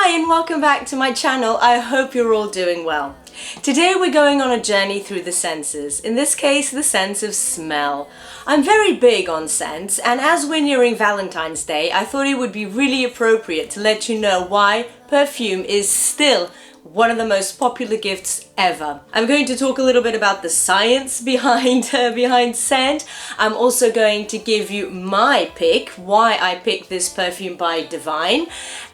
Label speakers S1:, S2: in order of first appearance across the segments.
S1: Hi and welcome back to my channel. I hope you're all doing well. Today we're going on a journey through the senses, in this case the sense of smell. I'm very big on scents, and as we're nearing Valentine's Day, I thought it would be really appropriate to let you know why perfume is still one of the most popular gifts ever. I'm going to talk a little bit about the science behind scent. I'm also going to give you my pick, why I picked this perfume by Divine,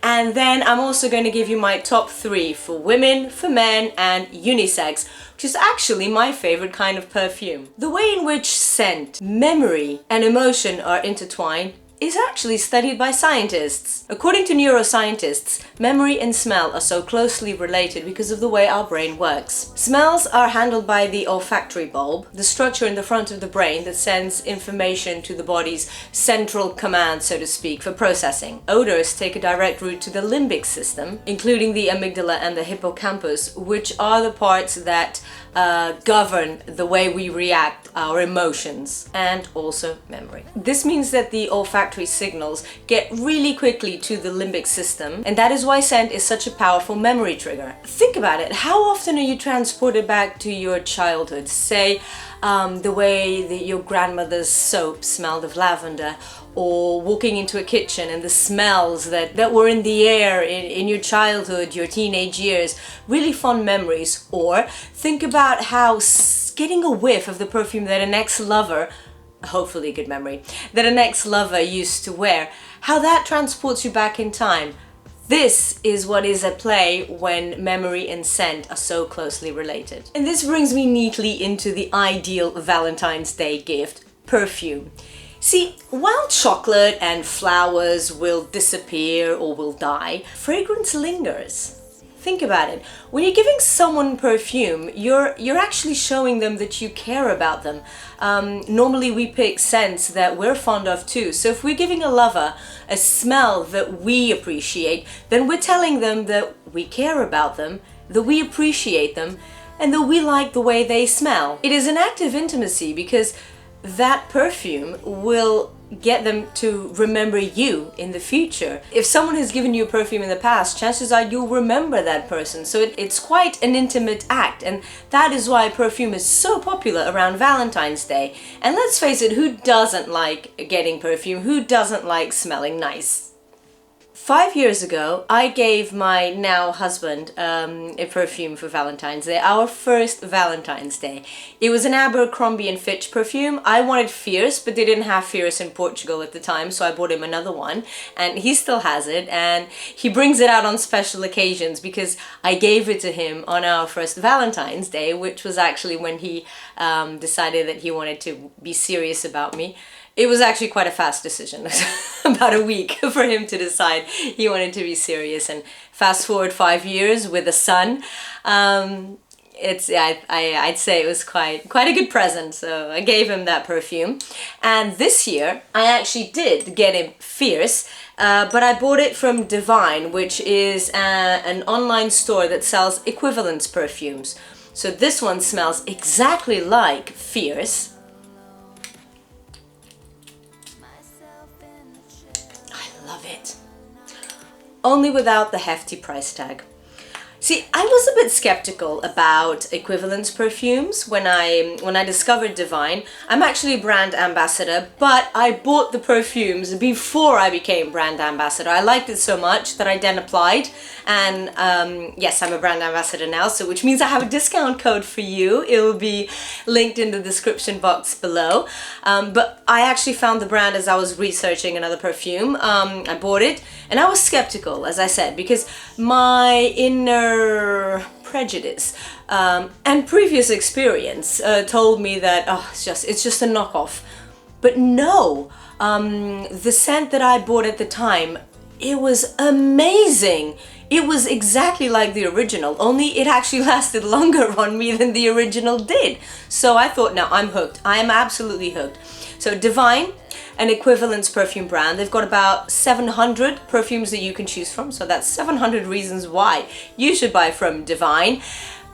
S1: and then I'm also going to give you my top 3 for women, for men, and unisex, which is actually my favorite kind of perfume. The way in which scent, memory, and emotion are intertwined is actually studied by scientists. According to neuroscientists, memory and smell are so closely related because of the way our brain works. Smells are handled by the olfactory bulb, the structure in the front of the brain that sends information to the body's central command, so to speak, for processing. Odors take a direct route to the limbic system, including the amygdala and the hippocampus, which are the parts that govern the way we react, our emotions, and also memory. This means that the olfactory signals get really quickly to the limbic system, and that is why scent is such a powerful memory trigger. Think about it. How often are you transported back to your childhood? Say, the way that your grandmother's soap smelled of lavender, or walking into a kitchen and the smells that were in the air in your childhood, your teenage years, really fond memories. Or think about how getting a whiff of the perfume that an ex-lover, hopefully a good memory, that an ex-lover used to wear, how that transports you back in time. This is what is at play when memory and scent are so closely related. And this brings me neatly into the ideal Valentine's Day gift, perfume. See, while chocolate and flowers will disappear or will die, fragrance lingers. Think about it. When you're giving someone perfume, you're actually showing them that you care about them. Normally we pick scents that we're fond of too. So if we're giving a lover a smell that we appreciate, then we're telling them that we care about them, that we appreciate them, and that we like the way they smell. It is an act of intimacy because that perfume will get them to remember you in the future. If someone has given you a perfume in the past, chances are you'll remember that person. So it's quite an intimate act, and that is why perfume is so popular around Valentine's Day. And let's face it, who doesn't like getting perfume? Who doesn't like smelling nice? 5 years ago, I gave my now husband a perfume for Valentine's Day, our first Valentine's Day. It was an Abercrombie & Fitch perfume. I wanted Fierce, but they didn't have Fierce in Portugal at the time, so I bought him another one, and he still has it, and he brings it out on special occasions because I gave it to him on our first Valentine's Day, which was actually when he decided that he wanted to be serious about me. It was actually quite a fast decision, about a week for him to decide he wanted to be serious. And fast forward 5 years with a son, I'd say it was quite a good present. So I gave him that perfume. And this year I actually did get him Fierce, but I bought it from Divine, which is an online store that sells equivalence perfumes. So this one smells exactly like Fierce. Love it. Only without the hefty price tag. See, I was a bit skeptical about equivalence perfumes when I discovered Divine. I'm actually a brand ambassador, but I bought the perfumes before I became brand ambassador. I liked it so much that I then applied, and yes, I'm a brand ambassador now, so which means I have a discount code for you. It will be linked in the description box below. But I actually found the brand as I was researching another perfume. I bought it, and I was skeptical, as I said, because my inner prejudice and previous experience told me that it's just a knockoff. But no, the scent that I bought at the time, it was amazing. It was exactly like the original, only it actually lasted longer on me than the original did. So I thought, no, I'm hooked. I am absolutely hooked. So Divine, an equivalence perfume brand. They've got about 700 perfumes that you can choose from, so that's 700 reasons why you should buy from Divine.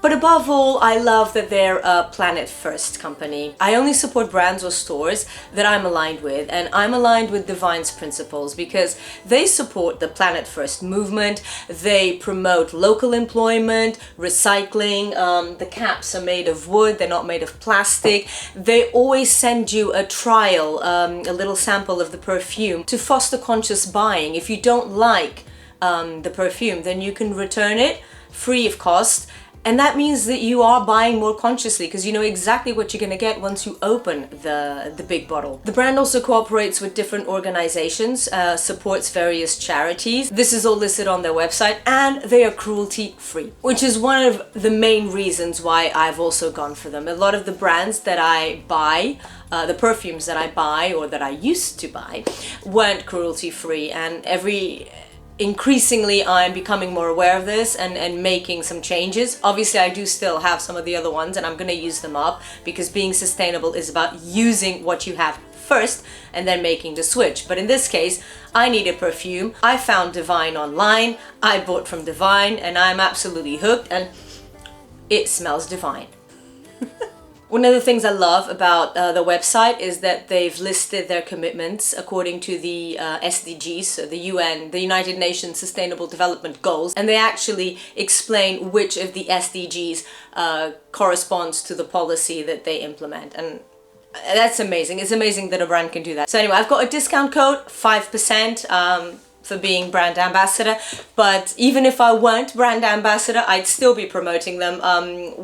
S1: But above all, I love that they're a planet first company. I only support brands or stores that I'm aligned with, and I'm aligned with Divine's principles because they support the planet first movement, they promote local employment, recycling, the caps are made of wood, they're not made of plastic. They always send you a trial, a little sample of the perfume to foster conscious buying. If you don't like the perfume, then you can return it free of cost. And that means that you are buying more consciously because you know exactly what you're going to get once you open the big bottle. The brand also cooperates with different organizations, supports various charities. This is all listed on their website, and they are cruelty free, which is one of the main reasons why I've also gone for them. A lot of the brands that I buy, the perfumes that I buy or that I used to buy, weren't cruelty free, and increasingly I'm becoming more aware of this and making some changes. Obviously I do still have some of the other ones and I'm gonna use them up because being sustainable is about using what you have first and then making the switch. But in this case, I need a perfume. I found Divine online, I bought from Divine, and I'm absolutely hooked, and it smells divine. One of the things I love about the website is that they've listed their commitments according to the SDGs, so the UN, the United Nations Sustainable Development Goals, and they actually explain which of the SDGs corresponds to the policy that they implement. And that's amazing. It's amazing that a brand can do that. So anyway, I've got a discount code, 5%. For being brand ambassador, but even if I weren't brand ambassador, I'd still be promoting them.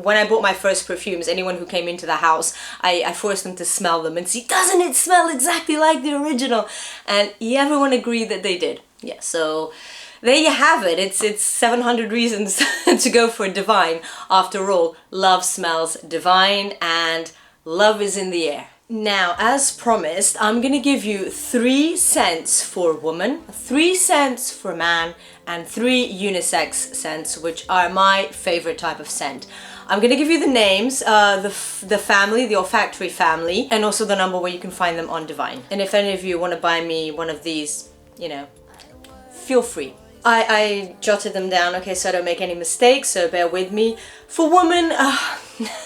S1: When I bought my first perfumes, anyone who came into the house, I forced them to smell them and see, doesn't it smell exactly like the original? And everyone agreed that they did. Yeah, so there you have it. It's 700 reasons to go for Divine. After all, love smells divine and love is in the air. Now, as promised, I'm gonna give you 3 scents for woman, 3 scents for man, and 3 unisex scents, which are my favorite type of scent. I'm gonna give you the names, the family, the olfactory family, and also the number where you can find them on Divine. And if any of you want to buy me one of these, you know, feel free. I jotted them down, okay, so I don't make any mistakes, so bear with me. For woman,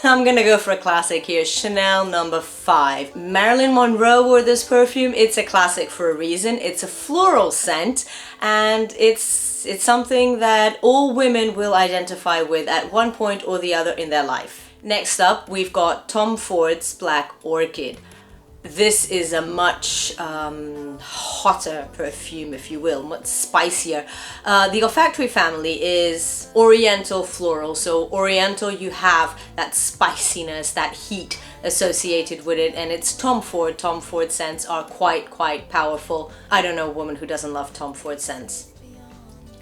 S1: I'm gonna go for a classic here, Chanel number 5. Marilyn Monroe wore this perfume. It's a classic for a reason. It's a floral scent, and it's something that all women will identify with at one point or the other in their life. Next up, we've got Tom Ford's Black Orchid. This is a much hotter perfume, if you will, much spicier. The olfactory family is oriental floral. So oriental, you have that spiciness, that heat associated with it, and it's Tom Ford. Tom Ford scents are quite powerful. I don't know a woman who doesn't love Tom Ford scents.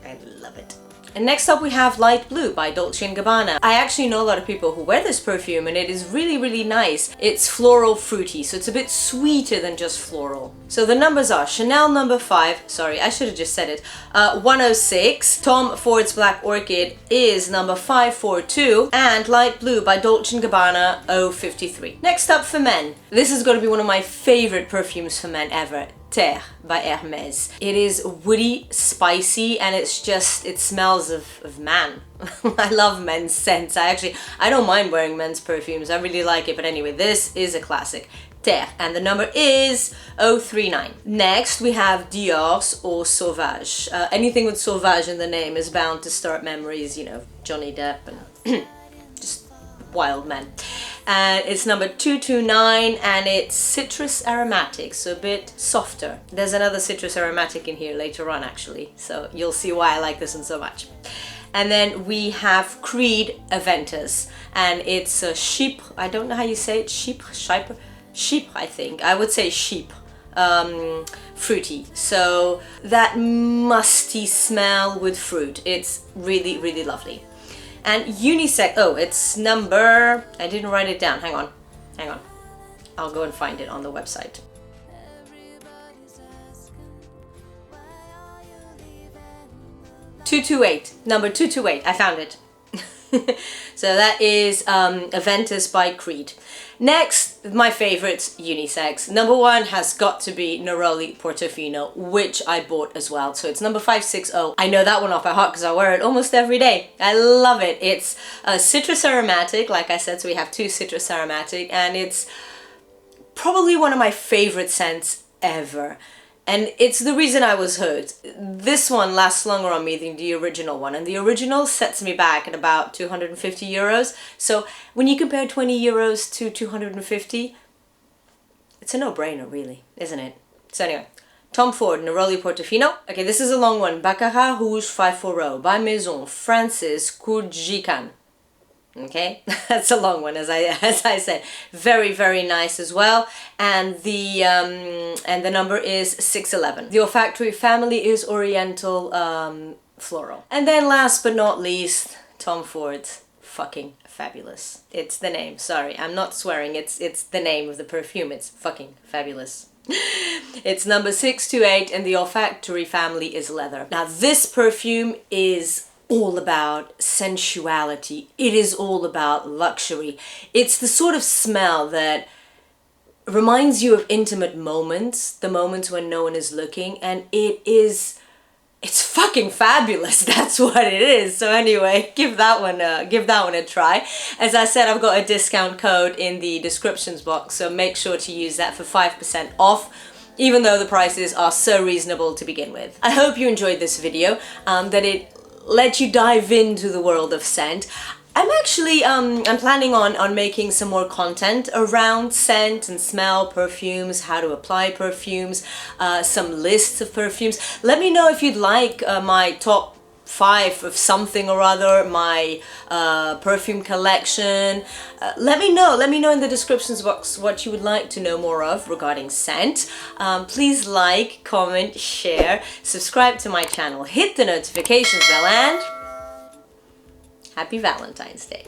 S1: I love it. And next up we have Light Blue by Dolce & Gabbana. I actually know a lot of people who wear this perfume and it is really nice. It's floral fruity, so it's a bit sweeter than just floral. So the numbers are Chanel number 5, sorry, I should have just said it, 106. Tom Ford's Black Orchid is number 542, and Light Blue by Dolce & Gabbana 053. Next up for men. This is going to be one of my favorite perfumes for men ever. Terre by Hermes. It is woody, spicy, and it's just, it smells of man. I love men's scents. I don't mind wearing men's perfumes. I really like it. But anyway, this is a classic. Terre, and the number is 039. Next, we have Dior's Eau Sauvage. Anything with Sauvage in the name is bound to start memories, you know, Johnny Depp and just wild men. And it's number 229, and it's citrus aromatic, so a bit softer. There's another citrus aromatic in here later on, actually, so you'll see why I like this one so much. And then we have Creed Aventus, and it's a sheep, I don't know how you say it, sheep, I think. I would say sheep. Fruity. So that musty smell with fruit. It's really lovely. And Unisex, oh, it's number, I didn't write it down, hang on. I'll go and find it on the website. Number 228, I found it. So that is Aventus by Creed. Next, my favorites, unisex. Number one has got to be Neroli Portofino, which I bought as well. So it's number 560. I know that one off by heart because I wear it almost every day. I love it. It's a citrus aromatic, like I said, so we have 2 citrus aromatic, and it's probably one of my favorite scents ever. And it's the reason I was hooked. This one lasts longer on me than the original one, and the original sets me back at about 250 euros. So when you compare 20 euros to 250, it's a no-brainer really, isn't it? So anyway, Tom Ford, Neroli Portofino. Okay, this is a long one. Baccarat Rouge 540 by Maison, Francis Kurjikan. Okay, that's a long one, as I said. Very, very nice as well. And the number is 611. The olfactory family is Oriental floral. And then last but not least, Tom Ford's fucking fabulous. It's the name. Sorry, I'm not swearing. It's the name of the perfume. It's fucking fabulous. It's number 628, and the olfactory family is leather. Now this perfume is all about sensuality. It is all about luxury. It's the sort of smell that reminds you of intimate moments, the moments when no one is looking, and it's fucking fabulous. That's what it is. So anyway, give that one a try. As I said, I've got a discount code in the descriptions box, so make sure to use that for 5% off, even though the prices are so reasonable to begin with. I hope you enjoyed this video, that it let you dive into the world of scent. I'm actually I'm planning on making some more content around scent and smell, perfumes, how to apply perfumes, some lists of perfumes. Let me know if you'd like my top 5 of something or other, my perfume collection. Let me know in the descriptions box what you would like to know more of regarding scent. Please like, comment, share, subscribe to my channel, hit the notifications bell, and happy Valentine's Day.